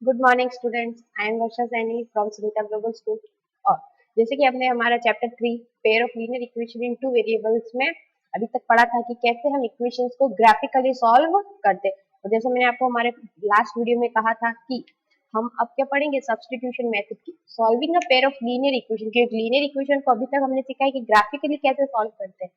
Good morning students, I am Varsha Saini from Sunita global school. और जैसे कि हमने हमारा chapter 3 pair of linear equation in two variables में अभी तक पढ़ा था कि कैसे हम इक्वेशंस को ग्राफिकली सॉल्व करते। और जैसे मैंने आपको हमारे लास्ट वीडियो में कहा था कि हम अब क्या पढ़ेंगे, सब्स्टिट्यूशन मेथड की solving a pair of linear equation की। एक लीनियर इक्वेशन को अभी तक हमने सीखा है कि ग्राफिकली कैसे सॉल्व करते हैं।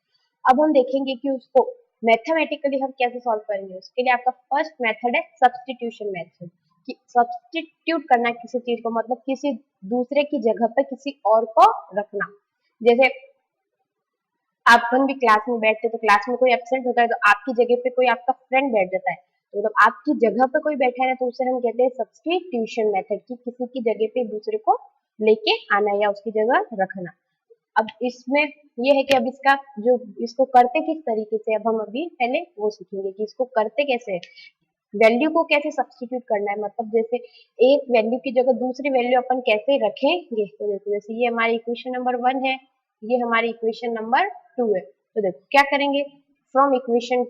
अब हम देखेंगे कि उसको मैथमेटिकली हम कैसे सॉल्व करेंगे। उसके लिए आपका फर्स्ट मेथड है सब्स्टिट्यूशन मेथड, कि सब्स्टिट्यूट करना किसी चीज को, मतलब किसी दूसरे की जगह पे किसी और को रखना। जैसे अपन भी क्लास में बैठते तो क्लास में कोई एब्सेंट होता है तो आपकी जगह पे कोई आपका फ्रेंड बैठ जाता है, तो मतलब आपकी जगह पे कोई बैठा है तो उसे हम कहते हैं सब्स्टिट्यूशन मेथड, की किसी की जगह पे दूसरे को लेके आना या उसकी जगह रखना। अब इसमें ये है कि अब इसका जो इसको करते किस तरीके से, अब हम अभी पहले वो सीखेंगे कि इसको करते कैसे, वैल्यू को कैसे सब्स्टिट्यूट करना है। मतलब जैसे एक वैल्यू की जगह दूसरी वैल्यू अपन कैसे रखेंगे। तो देखो, जैसे ये हमारी इक्वेशन नंबर 1 है, ये हमारी इक्वेशन नंबर 2 है। तो देखो क्या करेंगे, फ्रॉम इक्वेशन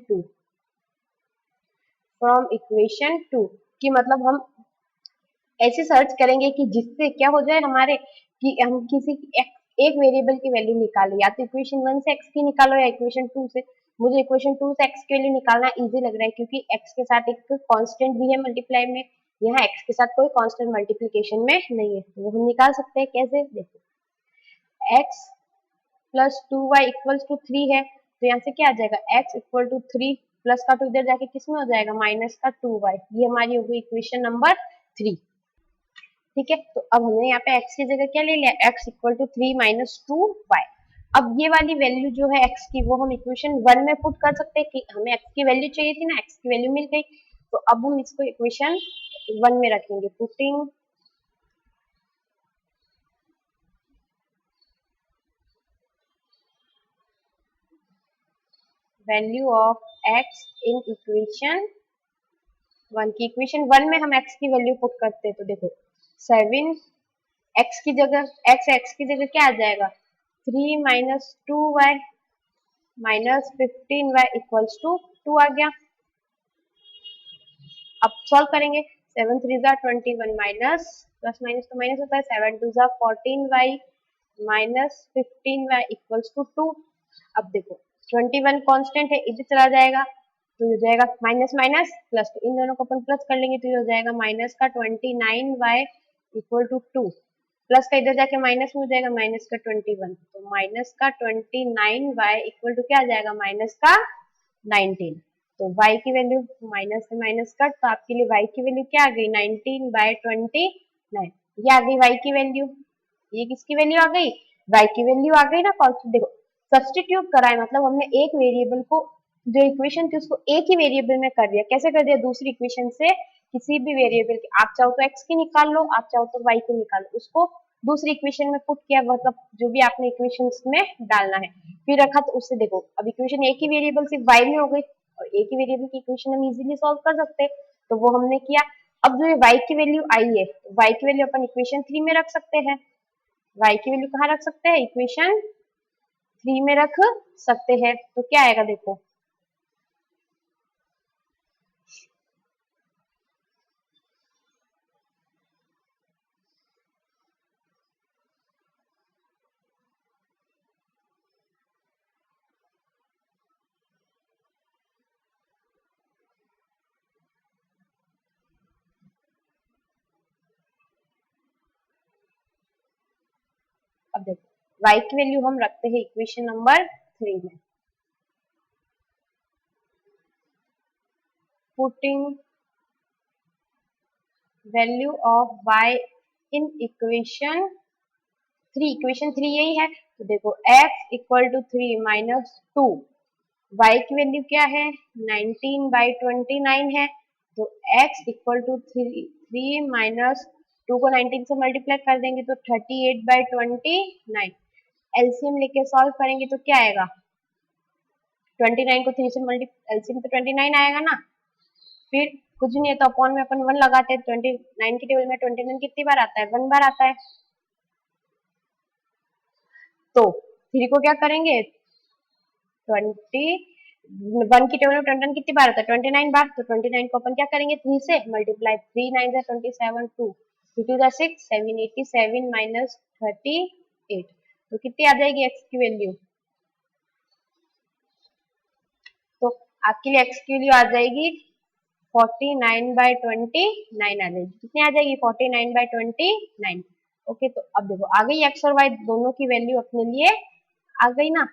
टू की मतलब हम ऐसे सर्च करेंगे कि जिससे क्या हो जाए हमारे, कि हम किसी एक वेरिएबल की वैल्यू निकालें, या तो इक्वेशन 1 से x की निकालो या इक्वेशन 2 से। मुझे इक्वेशन 2 से x के लिए निकालना इजी लग रहा है क्योंकि x के साथ एक कांस्टेंट भी है मल्टीप्लाई में, यहाँ x के साथ कोई कांस्टेंट मल्टीप्लिकेशन में नहीं है, तो वो हम निकाल सकते हैं। कैसे, देखो x plus 2y equals to 3 है, तो यहाँ से क्या आ जाएगा, x इक्वल टू 3 प्लस का 2 इधर जाके किस में हो जाएगा, माइनस का 2y। ये हमारी होगी इक्वेशन नंबर 3। ठीक है, तो अब हमने यहाँ पे x की जगह क्या ले लिया, x equal to 3 minus 2y। अब ये वाली वैल्यू जो है x की, वो हम इक्वेशन 1 में पुट कर सकते हैं कि हमें x की वैल्यू चाहिए थी ना, x की वैल्यू मिल गई। तो अब हम इसको इक्वेशन 1 में रखेंगे, putting value of x in equation 1 की। इक्वेशन 1 में हम x की वैल्यू पुट करते हैं, तो देखो 7 x की जगह क्या आ जाएगा, 3 minus 2y minus 15y equals to 2 आ गया। अब सॉल्व करेंगे, 7 3 जा 21 माइनस, प्लस माइनस तो माइनस होता है, 7 2 जा 14y minus 15y equals to 2। अब देखो 21 कांस्टेंट है, इधर चला जाएगा तो हो जाएगा माइनस माइनस प्लस, तो इन दोनों को अपन प्लस कर लेंगे तो ये हो जाएगा माइनस का 29y इक्वल टू 2, प्लस का इधर जाके माइनस में हो जाएगा माइनस का 21, तो माइनस का 29y इक्वल टू क्या आ जाएगा, माइनस का 19। तो y की वैल्यू माइनस से माइनस कट, तो आपके लिए y की वैल्यू क्या आ गई, 19/29। ये आ गई y की वैल्यू। ये किसकी वैल्यू आ गई, y की वैल्यू आ गई ना। कॉन्स्टेंट देखो, सब्स्टिट्यूट करा है मतलब हमने एक वेरिएबल को, जो इक्वेशन थी उसको एक ही वेरिएबल में कर दिया। कैसे कर दिया, दूसरी इक्वेशन से किसी भी वेरिएबल की, आप चाहो तो x की निकाल लो, आप चाहो तो y की निकाल लो, उसको दूसरी इक्वेशन में पुट किया, मतलब जो भी आपने इक्वेशन में डालना है फिर रखा, तो उससे देखो अब इक्वेशन एक ही वेरिएबल सिर्फ y में हो गई, और एक ही वेरिएबल की इक्वेशन हम इजीली सॉल्व कर सकते हैं, तो वो हमने किया। अब जो ये y की वैल्यू आई है, y की वैल्यू अपन इक्वेशन 3 में रख सकते हैं। y की वैल्यू कहाँ रख सकते हैं, इक्वेशन 3 में रख सकते हैं। तो क्या आएगा देखो, अब देखो y की वैल्यू हम रखते हैं इक्वेशन नंबर 3 में, putting value of y in equation 3 यही है। तो देखो x equal to 3 minus 2, y की वैल्यू क्या है, 19/29 है, तो x इक्वल टू 3 माइनस 2 को 19 से मल्टीप्लाई कर देंगे तो 38/29। एलसीएम लेके सॉल्व करेंगे तो क्या आएगा, 29 को 3 से मल्टीप्लाई, एलसीएम तो 29 आएगा ना। फिर कुछ नहीं है तो अपॉन में अपन 1 लगाते हैं, 29 की टेबल में 29 कितनी बार आता है, 1 बार आता है। तो 3 को क्या करेंगे, 20 1 की टेबल में 21 कितनी बार होता है? 29 बार। तो 29 को अपन क्या करेंगे? 3 से मल्टीप्लाई, 3 9 27, 2 2 6 787 माइनस 38। तो कितनी आ जाएगी एक्स की वैल्यू? तो आपके लिए एक्स की वैल्यू आ जाएगी 49/29 आ जाएगी। कितनी आ जाएगी? 49/29। ओके, तो अब देखो आ गई एक्स और वाई दोनों की वैल्यू अपने लिए आ गई ना।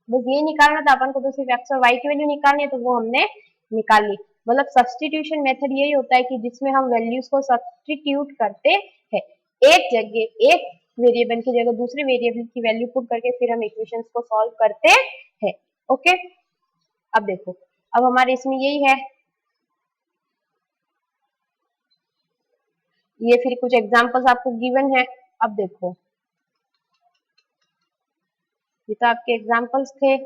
बस ये निकालना था अपन को, तो सिर्फ एक्स और वाई की वैल्यू निकालनी है, तो वो हमने निकाल ली। मतलब सब्सटीट्यूशन मेथड यही होता है कि जिसमें हम वैल्यूज को सब्सटीट्यूट करते हैं, एक जगह एक वेरिएबल की जगह दूसरे वेरिएबल की वैल्यू पुट करके फिर हम इक्वेशंस को सॉल्व करते हैं। ओके, अब देखो, अब हमारे इसमें यही है, ये फिर कुछ एग्जांपल्स आपको गिवन है। अब देखो, ये तो आपके एग्जांपल्स थे।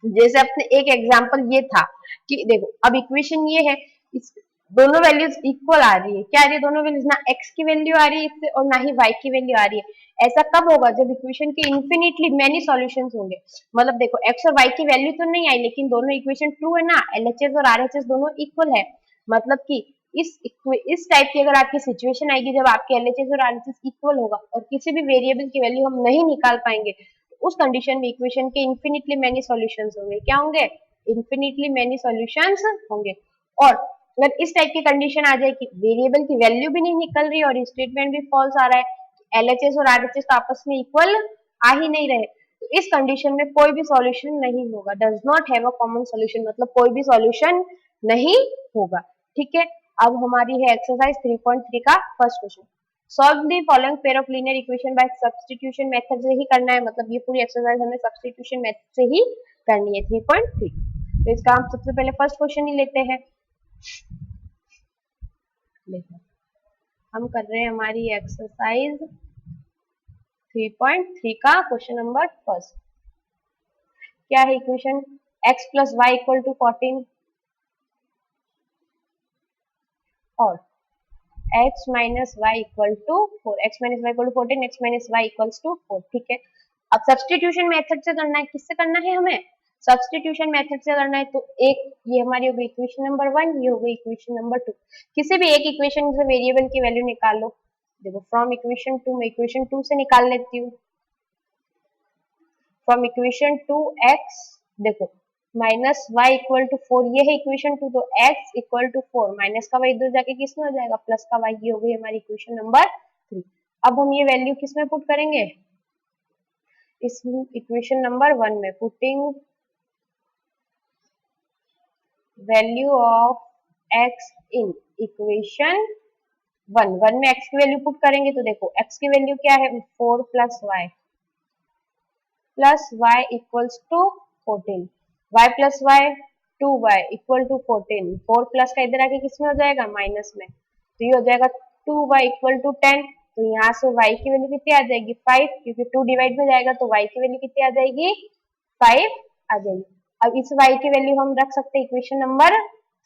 जैसे अपने एक एग्जांपल ये था कि देखो अब इक्वेशन ये है, इस दोनों वैल्यूज इक्वल आ रही है। क्या आ रही है? दोनों वैल्यूज, ना एक्स की वैल्यू आ रही है इससे और ना ही वाई की वैल्यू आ रही है। ऐसा कब होगा? जब इक्वेशन के इन्फिनिटली मेनी सॉल्यूशंस होंगे। मतलब देखो एक्स और वाई की वैल्यू तो नहीं आई, लेकिन दोनों इक्वेशन ट्रू है ना, एलएचएस और आरएचएस दोनों इक्वल है। मतलब कि इस टाइप की अगर आपकी सिचुएशन आएगी जब आपके एलएचएस और आरएचएस इक्वल होगा और किसी भी वेरिएबल की वैल्यू हम नहीं निकाल पाएंगे, उस कंडीशन में इक्वेशन के इन्फिनिटली मेनी सॉल्यूशंस होंगे। क्या होंगे? इन्फिनिटली मेनी सॉल्यूशंस होंगे। और अगर इस टाइप की कंडीशन आ जाए कि वेरिएबल की वैल्यू भी नहीं निकल रही और स्टेटमेंट भी फॉल्स आ रहा है, एलएचएस और आरएचएस तो आपस में इक्वल आ ही नहीं रहे, तो इस कंडीशन में कोई भी सॉल्यूशन नहीं होगा। Does not have a common solution, मतलब कोई भी सॉल्यूशन नहीं होगा। ठीक है, अब हमारी है एक्सरसाइज 3.3 का first question. Solve the following pair of linear equation by substitution method से ही करना है। मतलब ये पूरी एक्सरसाइज हमें सब्स्टिट्यूशन मेथड से ही करनी है 3.3। तो इसका हम सबसे पहले फर्स्ट क्वेश्चन ही लेते हैं। देखो हम कर रहे हैं हमारी एक्सरसाइज 3.3 का क्वेश्चन नंबर फर्स्ट। क्या है equation? x plus y equal to 14 और x minus y equal to 4। x minus y equal to 14, x minus y equals to 4। ठीक है, अब सब्सटीट्यूशन मेथड से करना है। किससे करना है हमें? सब्सटीट्यूशन मेथड से करना है। तो एक ये हमारी हो गई इक्वेशन नंबर 1, ये हो गई इक्वेशन नंबर 2। किसी भी एक इक्वेशन से वेरिएबल की वैल्यू निकाल लो। देखो फ्रॉम इक्वेशन 2 में इक्वेशन 2 से निकाल लेती हूँ। फ्रॉम इक्वेशन 2 x, देखो माइनस वाई इक्वल टू 4, ये है इक्वेशन 2। तो x इक्वल टू 4, माइनस का वाई इधर जाके किस में हो जाएगा? प्लस का वाई। ये हो गई हमारी इक्वेशन नंबर 3। अब हम ये वैल्यू किस में पुट करेंगे? इस इक्वेशन नंबर 1 में। Putting value of x in equation 1 में x की वैल्यू पुट करेंगे तो देखो x की वैल्यू क्या है? 4 plus y equals to 14। y plus y 2y equal to 14। 4 plus का इधर आके किस में हो जाएगा? माइनस में। तो ये हो जाएगा 2y इक्वल टू 10। तो यहाँ से y की वैल्यू कितनी आ जाएगी? 5, क्योंकि 2 डिवाइड में जाएगा तो y की वैल्यू कितनी आ जाएगी? 5 आ जाएगी। अब इस y की वैल्यू हम रख सकते हैं इक्वेशन नंबर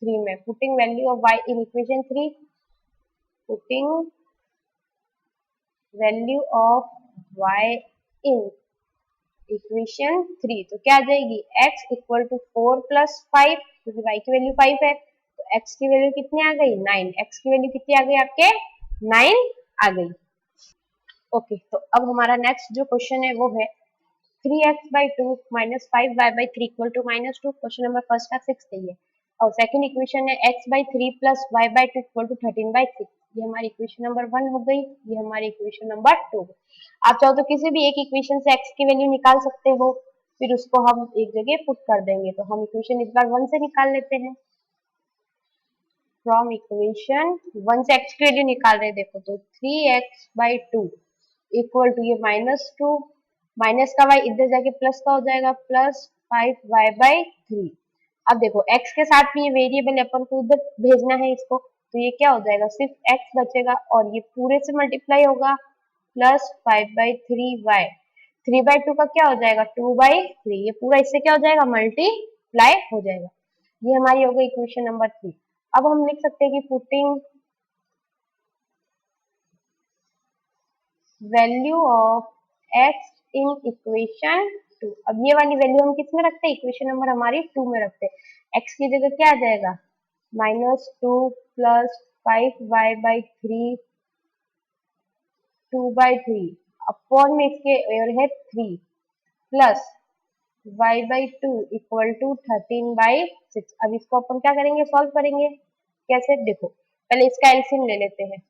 3 में। Putting value of y in equation 3, putting value of y in equation 3, तो क्या आ जाएगी? x इक्वल टू 4 प्लस 5, क्योंकि y की वैल्यू 5 है, तो x की वैल्यू कितनी आ गई? 9। x की वैल्यू कितनी आ गई आपके? 9 आ गई। ओके, तो अब हमारा नेक्स्ट जो क्वेश्चन है वो है 3x/2 minus 5y/3 equal to -2। Question number first का 6 है ये। और सेकंड इक्वेशन है x/3 plus y/2 equal to 13/6। ये हमारी इक्वेशन नंबर 1 हो गई, ये हमारी इक्वेशन नंबर 2। आप चाहो तो किसी भी एक इक्वेशन से x की वैल्यू निकाल सकते हो, फिर उसको हम एक जगह पुट कर देंगे। तो हम इक्वेशन इस बार 1 से निकाल लेते हैं। फ्रॉम इक्वेशन 1 से x की वैल्यू निकाल रहे हैं। देखो तो 3x/2 इक्वल टू ये -2, माइनस का y इधर जाके प्लस का हो जाएगा, प्लस 5y/3। अब देखो x के साथ में ये वेरिएबल अपन को उधर भेजना है इसको, तो ये क्या हो जाएगा? सिर्फ x बचेगा और ये पूरे से मल्टीप्लाई होगा, प्लस 5/3y। 3/2 का क्या हो जाएगा? 2/3। ये पूरा इससे क्या हो जाएगा? मल्टीप्लाई हो जाएगा। ये हमारी हो गई इक्वेशन नंबर 3। अब हम लिख सकते हैं कि putting value of x in equation 2। अब ये वाली वैल्यू हम किस में रखते हैं, इक्वेशन नंबर हमारी 2 में रखते हैं। x की जगह क्या आ जाएगा, -2 प्लस 5y/3 2/3 अपॉन में इसके और है 3 प्लस y/2 इक्वल टू 13/6। अब इसको अपन क्या करेंगे, सॉल्व करेंगे। कैसे, देखो पहले इसका एलसीएम ले लेते हैं।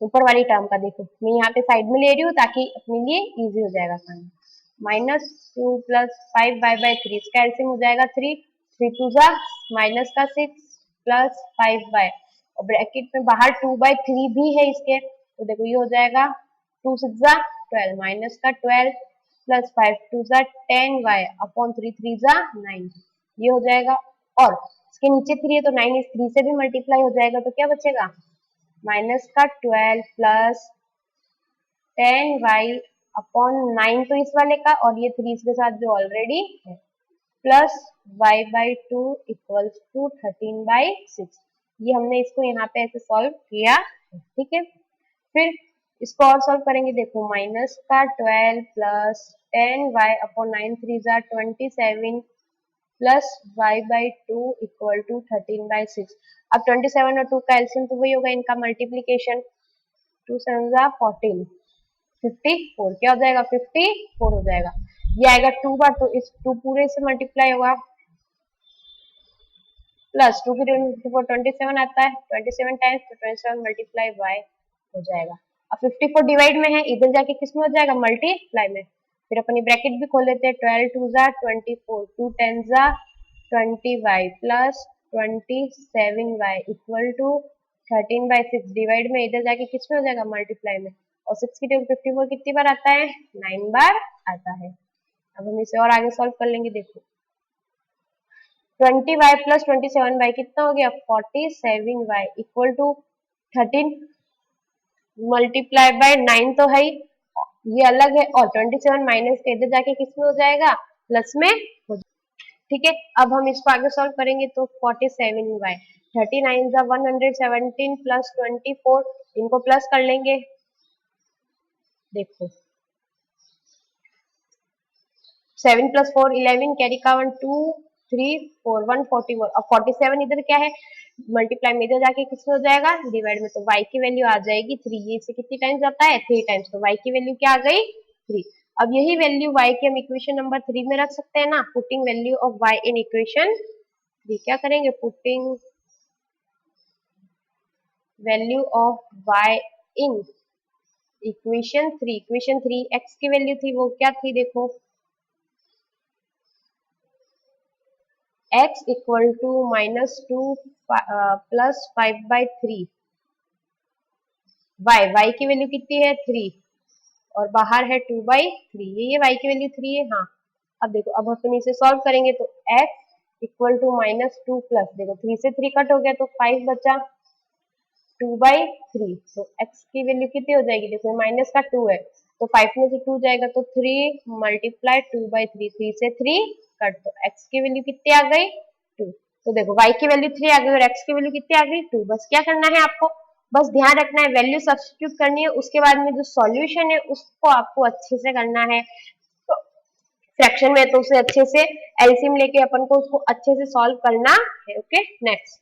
ऊपर वाली टर्म का देखो, मैं यहाँ पे साइड में ले रही हूँ ताकि अपने लिए इजी हो जाएगा काम। -2 प्लस 5y/3, इसका एलसीएम हो जाएगा 3, 3 टू जा -6 प्लस 5y, और ब्रैकेट में बाहर 2/3 भी है इसके, तो देखो ये हो जाएगा 2 6 जा 12 -12 प्लस 5 टू जा 10y अपॉन 3 3 जा 9, ये हो जाएगा। और इसके नीचे 3 है तो 9 इस 3 से भी मल्टीप्लाई हो जाएगा, तो क्या बचेगा, -12 प्लस 10y अपॉन 9 तो इस वाले का, और ये 3 इसके साथ जो ऑलरेडी है, प्लस y/2 इक्वल्स टू 13/6। ये हमने इसको यहाँ पे ऐसे सॉल्व किया, ठीक है। फिर इसको और सॉल्व करेंगे, देखो -12 प्लस 10y अपॉन 9 3 जा 27 प्लस y/2 इक्वल टू 13/6। अब 27 और 2 का एलसीएम तो वही होगा, इनका मल्टीप्लीकेशन, 2 7 जा 14 54, क्या हो जाएगा 54 हो जाएगा। ये आएगा 2 बार, तो इस 2 पूरे से मल्टीप्लाई होगा, प्लस 2 की 27 आता है, 27 टाइम्स तो 27 मल्टीप्लाई y हो जाएगा। अब 54 डिवाइड में है, इधर जाके किस में हो जाएगा, मल्टीप्लाई में। फिर अपन ये ब्रैकेट भी खोल लेते हैं, 12 2 जा 24, 2 10 जा 20y plus 27y equal to 13/6 divide में, इधर जाके किस में हो जाएगा, मल्टीप्लाई में। और 6 की टेबल 54 कितनी बार आता है, 9 बार आता है। अब हम इसे और आगे सॉल्व कर लेंगे, देखो 20y प्लस 27y कितना हो गया, 47y equal to 13 multiply by 9 तो है ही, ये अलग है, और 27 माइनस के इधर जाके किस में हो जाएगा, प्लस में हो जाएगा, ठीक है। अब हम इसको आगे सॉल्व करेंगे, तो 47y 39 जा 117 प्लस 24, इनको प्लस कर लेंगे, देखो 7 प्लस 4 11 कैरी का 1 2 3 4 144। अब 47 इधर क्या है, मल्टीप्लाई में इधर जाके किस में हो जाएगा, डिवाइड में, तो y की वैल्यू आ जाएगी 3। ये इसे कितनी टाइम्स आता है, 3 टाइम्स, तो y की वैल्यू क्या आ गई, 3। अब यही वैल्यू y की हम इक्वेशन नंबर 3 में रख सकते हैं ना, putting value of y in equation 3, क्या करेंगे, putting value of y in equation 3, equation 3 x की वैल्यू थी, वो क्या थी, देखो x equal to -2 plus 5/3, y की वैल्यू कितनी है, 3, और बाहर है 2/3, ये y की वैल्यू 3 है, हाँ। अब देखो, अब अपन इसे सॉल्व करेंगे, तो x इक्वल टू -2 प्लस, देखो 3 से 3 कट हो गया तो 5 बचा, 2/3, तो x की वैल्यू कितनी हो जाएगी, देखो माइनस का 2 है तो 5 में से 2 जाएगा तो 3 मल्टीप्लाई 2/3, 3 से 3 कट, तो x की वैल्यू कितनी आ गई, 2। तो देखो y की वैल्यू 3 आ गई और x की वैल्यू कितनी आ गई, 2। बस क्या करना है आपको, बस ध्यान रखना है, वैल्यू सब्स्टिट्यूट करनी है, उसके बाद में जो सॉल्यूशन है उसको आपको अच्छे से करना है। तो फ्रैक्शन में तो उसे अच्छे से एलसीएम लेके अपन को उसको अच्छे से सॉल्व करना है। ओके, नेक्स्ट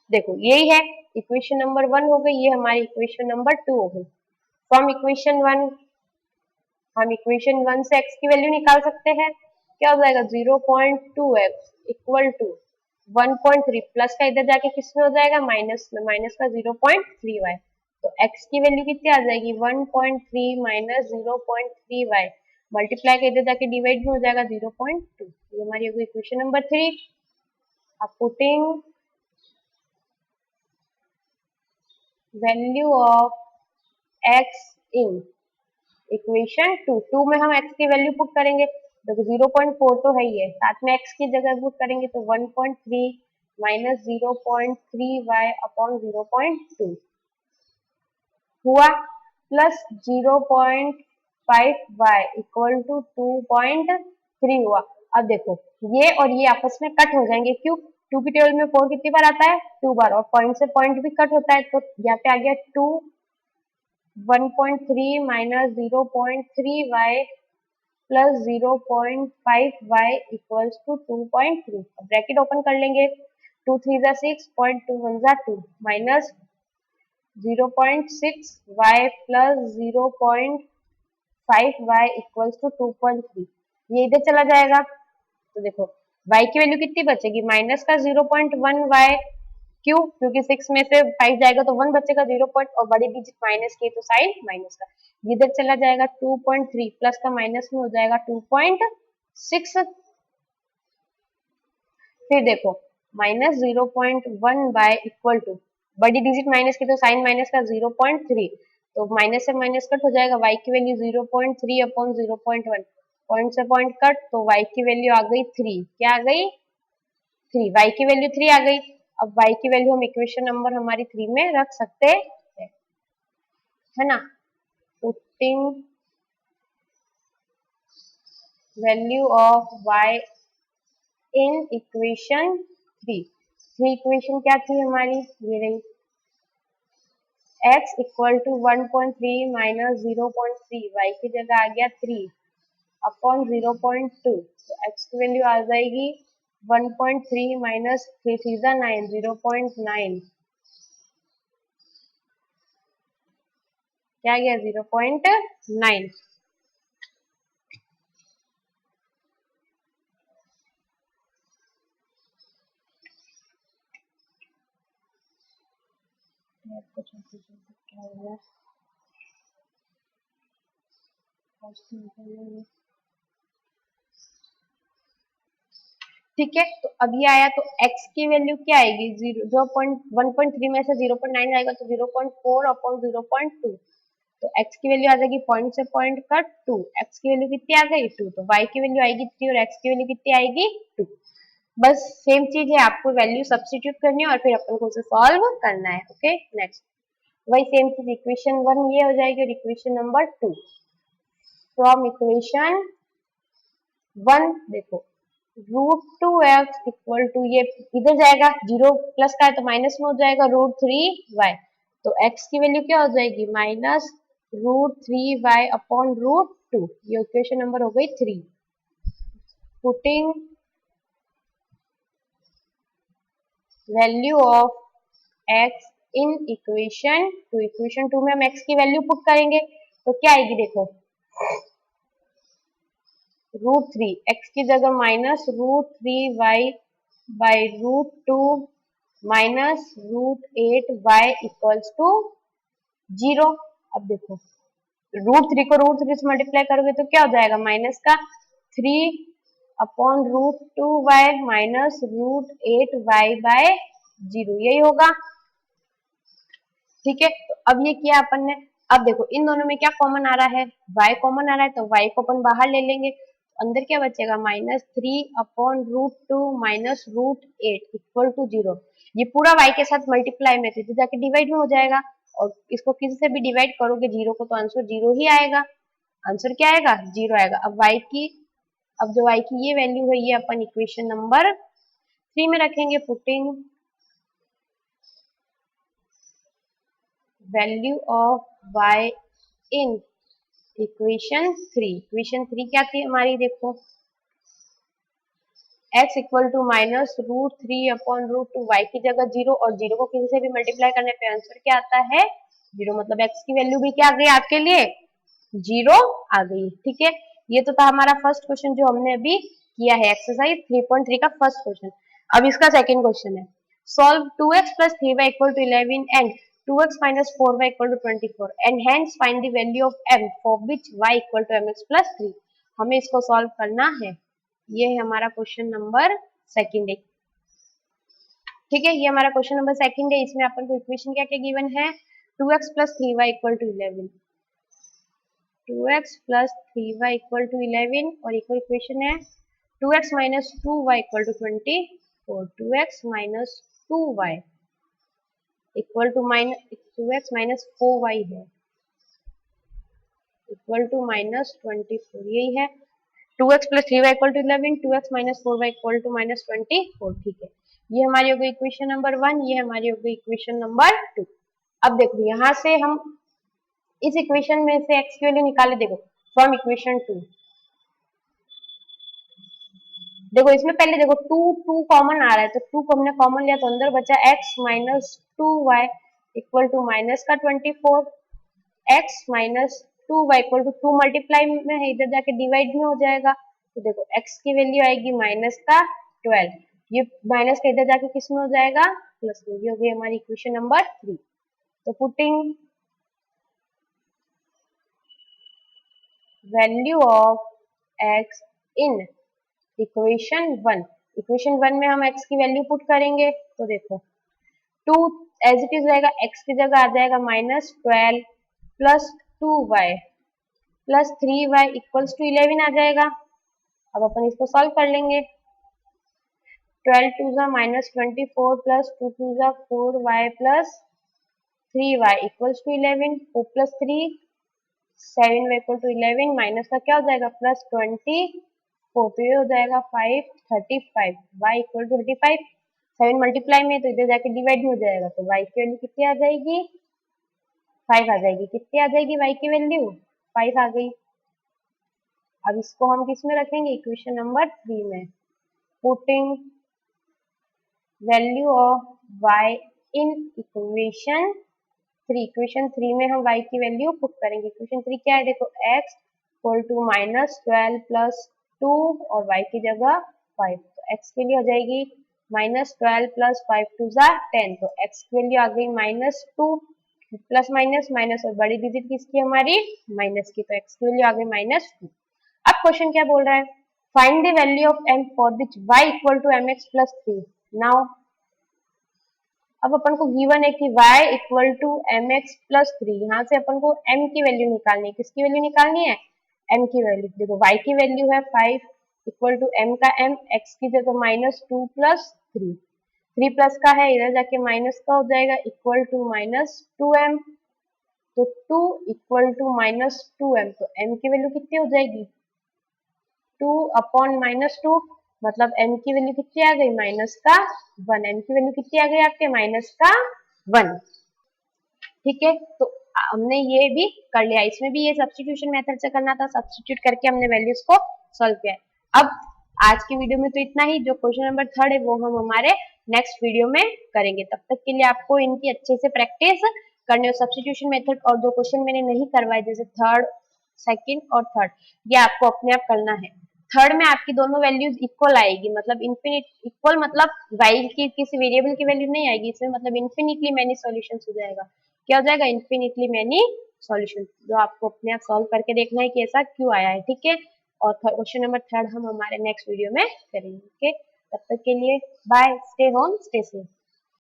देखो यही है, इक्वेशन नंबर 1 हो गई, ये हमारी इक्वेशन नंबर 2 हो गई। फ्रॉम इक्वेशन 1 हम इक्वेशन 1 से x की वैल्यू निकाल सकते हैं, क्या हो जाएगा 0.2x इक्वल टू 1.3 प्लस का इधर जाके किस में हो जाएगा, माइनस में, माइनस का 0.3y, तो x की वैल्यू कितनी आ जाएगी 1.3 माइनस 0.3y मल्टीप्लाई का इधर जाके डिवाइड में हो जाएगा 0.2। ये हमारी होगी इक्वेशन नंबर 3। अब putting value of x in equation 2 में हम x की वैल्यू पुट करेंगे, देखो 0.4 तो है ही है, साथ में x की जगह पुट करेंगे तो 1.3 माइनस 0.3y अपॉन 0.2 हुआ, प्लस 0.5y इक्वल टू 2.3 हुआ। अब देखो ये और ये आपस में कट हो जाएंगे, क्यों, 2 की टेबल में 4 कितनी बार आता है, 2 बार, और पॉइंट से पॉइंट भी कट होता है, तो यहाँ पे आ गया 2 1.3 minus 0.3y plus 0.5y equals to 2.3। Bracket open कर लेंगे, 2 3 जा 6, 2 1 जा 2 minus 0.6y plus 0.5y equals to 2.3। ये इधर चला जाएगा तो देखो y की वैल्यू कितनी बचेगी, माइनस का 0.1y। क्यों? क्योंकि 6 में से 5 जाएगा तो 1 बचेगा, 0 पॉइंट और बड़ी डिजिट माइनस की तो साइन माइनस का, इधर चला जाएगा 2.3 प्लस का माइनस में हो जाएगा 2.6। फिर देखो माइनस 0.1 बाय इक्वल टू बड़ी डिजिट माइनस की तो साइन माइनस का 0.3, तो माइनस से माइनस कट हो जाएगा, y की वैल्यू 0.3 अपॉन 0.1, पॉइंट से पॉइंट कट, तो y की वैल्यू आ गई 3। क्या आ गई? 3। y की वैल्यू 3 आ गई। अब y की वैल्यू हम इक्वेशन नंबर हमारी 3 में रख सकते हैं, है ना। Putting value of y in equation 3। Equation क्या थी हमारी, ये रही, x equal to 1.3 minus 0.3, y की जगह आ गया 3 अपॉन 0.2, तो x की वैल्यू आ जाएगी 1.3 माइनस 3 3 9, 0.9। क्या गया? 0.9। क्या हो गया? ठीक है, तो अब ये आया तो x की वैल्यू क्या आएगी, 1.3 में से 0.9 आएगा तो 0.4 अपॉन 0.2, तो x की वैल्यू आ जाएगी पॉइंट से पॉइंट कट 2, x की वैल्यू कितनी आ गई 2, तो y की वैल्यू आएगी 3 और x की वैल्यू कितनी आएगी 2। बस सेम चीज है, आपको वैल्यू सब्स्टिट्यूट करनी है और फिर अपन को उसे सॉल्व करना है। ओके नेक्स्ट, वही सेम चीज, इक्वेशन 1 ये हो जाएगी और इक्वेशन नंबर 2 फ्रॉम इक्वेशन 1 देखो √2x इक्वल टू, ये इधर जाएगा, 0 प्लस का है तो माइनस में हो जाएगा √3y, तो x की वैल्यू क्या हो जाएगी माइनस √3y अपॉन √2, ये इक्वेशन नंबर हो गई 3। Putting value of x in equation 2, equation 2 में हम x की वैल्यू पुट करेंगे तो क्या आएगी देखो, √3, x की जगह minus √3y by √2 minus √8y equals to 0। अब देखो √3 को √3 से मल्टीप्लाई करोगे तो क्या हो जाएगा, माइनस का 3 upon √2y minus √8y bye 0, यही होगा। ठीक है, तो अब ये किया अपन ने। अब देखो इन दोनों में क्या कॉमन आ रहा है, y कॉमन आ रहा है, तो y को अपन बाहर ले लेंगे, अंदर क्या बचेगा -3 अपॉन √2 माइनस √8 इक्वल टू 0। ये पूरा y के साथ मल्टीप्लाई में थे तो जाके डिवाइड में हो जाएगा, और इसको किसी से भी डिवाइड करोगे 0 को तो आंसर 0 ही आएगा। आंसर क्या आएगा? 0 आएगा। अब जो y की ये वैल्यू है ये अपन इक्वेशन नंबर 3 में रखेंगे। Putting value of y in equation 3। Equation 3 क्या थी हमारी, देखो x equal to minus √3 upon √2, y की जगह 0 और 0 को किसी से भी मल्टीप्लाई करने पे आंसर क्या आता है 0, मतलब x की वैल्यू भी क्या आ गई आपके लिए 0 आ गई। ठीक है, ये तो था हमारा फर्स्ट क्वेश्चन जो हमने अभी किया है, एक्सरसाइज 3.3 का फर्स्ट क्वेश्चन। अब इसका सेकंड क्वेश्चन है, solve 2x plus 3y equal to 11 and 2x minus 4y equal to 24 and hence find the value of m for which y equal to mx plus 3। हमें इसको solve करना है, ये है हमारा क्वेश्चन नंबर सेकंड है। ठीक है, ये हमारा क्वेश्चन नंबर सेकंड है। इसमें अपन को इक्वेशन क्या क्या गिवन है, 2x plus 3y equal to 11, 2x plus 3y equal to 11 और एक और इक्वेशन है 2x minus 2y equal to 24, 2x minus 2y equal to minus 2x minus 4y है इक्वल टू माइनस 24, यही है 2x plus 3y equal to 11, 2x minus 4y equal to minus 24। ठीक है, ये हमारी हो गई इक्वेशन नंबर 1, ये हमारी हो गई इक्वेशन नंबर 2। अब देखो यहाँ से हम इस इक्वेशन में से x की वैल्यू निकाले, देखो फ्रॉम इक्वेशन 2 देखो इसमें पहले देखो टू टू कॉमन आ रहा है, तो टू को हमने कॉमन लिया तो अंदर बचा x minus 2y equal to minus का 24, x minus 2y equal to 2 multiply में है, इधर जाके डिवाइड में हो जाएगा, तो देखो x की वैल्यू आएगी माइनस का 12, ये माइनस का इधर जाके किस में हो जाएगा, प्लस में, ये हो गई हमारी इक्वेशन नंबर 3। तो putting value of x in equation one में हम x की वैल्यू पुट करेंगे, तो देखो 2 एज इट इज रहेगा, x की जगह आ जाएगा minus 12 plus 2y plus 3y equals to 11 आ जाएगा। अब अपन इसको सॉल्व कर लेंगे, 12 टू जा माइनस 24 प्लस 2 टू जा 4y plus 3y equals to 11, 4 plus 3 7y equal to 11, minus का क्या हो जाएगा प्लस 24, तो ये हो जाएगा 5 35, y इक्वल टू 35, 7 मल्टीप्लाई में तो इधर जाके डिवाइड में हो जाएगा, तो y की वैल्यू कितनी आ जाएगी, 5 आ जाएगी। कितनी आ जाएगी y की वैल्यू, 5 आ गई। अब इसको हम किस में रखेंगे, इक्वेशन नंबर 3 में, putting value of y in equation 3 में हम y की वैल्यू पुट करेंगे। इक्वेशन 3 क्या है, देखो x equal to minus 12 plus 2 और y की जगह 5, तो x के लिए हो जाएगी माइनस 12 प्लस 5 टू जा 10, तो x की वैल्यू आ गई माइनस 2, प्लस माइनस माइनस और बड़ी डिजिट किसकी हमारी माइनस की, तो x की वैल्यू आ गई माइनस 2। अब क्वेश्चन क्या बोल रहा है, find the value of m for which y equal to mx plus 3। Now अब अपन को गिवन है कि y equal to mx plus 3, यहाँ से अपन को m की वैल्यू निकालनी है, किसकी वैल्यू निकालनी है, m की वैल्यू। देखो y की वैल्यू है 5 इक्वल टू m का m, x की जगह माइनस 2 प्लस 3, 3 प्लस का है इधर जाके माइनस का हो जाएगा इक्वल टू माइनस 2m, तो 2 इक्वल टू माइनस 2m, तो m की वैल्यू कितनी हो जाएगी 2 अपॉन माइनस 2, मतलब m की वैल्यू कितनी आ गई माइनस का 1, m की वैल्यू कितनी आ गई आपके माइनस का 1। ठीक है, तो हमने ये भी कर लिया, इसमें भी ये सब्स्टिट्यूशन मेथड से करना था, सब्स्टिट्यूट करके हमने वैल्यूज को सॉल्व किया। अब आज की वीडियो में तो इतना ही, जो क्वेश्चन नंबर 3 है वो हम हमारे नेक्स्ट वीडियो में करेंगे। तब तक के लिए आपको इनकी अच्छे से प्रैक्टिस करनी हो, सब्स्टिट्यूशन मेथड, और जो क्वेश्चन मैंने नहीं करवाए जैसे थर्ड, सेकंड और थर्ड, ये आपको अपने आप करना है। थर्ड में आपकी दोनों वैल्यूज इक्वल आएगी, मतलब इन्फिनिट इक्वल, मतलब y की किसी वेरिएबल की वैल्यू नहीं आएगी इसमें, मतलब इन्फिनिटली मैनी सॉल्यूशंस हो जाएगा। क्या हो जाएगा, इन्फिनिटली मैनी सॉल्यूशन, जो आपको अपने आप सॉल्व करके देखना है कि ऐसा क्यों आया है। ठीक है, और क्वेश्चन नंबर 3 हम हमारे नेक्स्ट वीडियो में करेंगे। ओके, तब तक के लिए bye, stay home stay safe.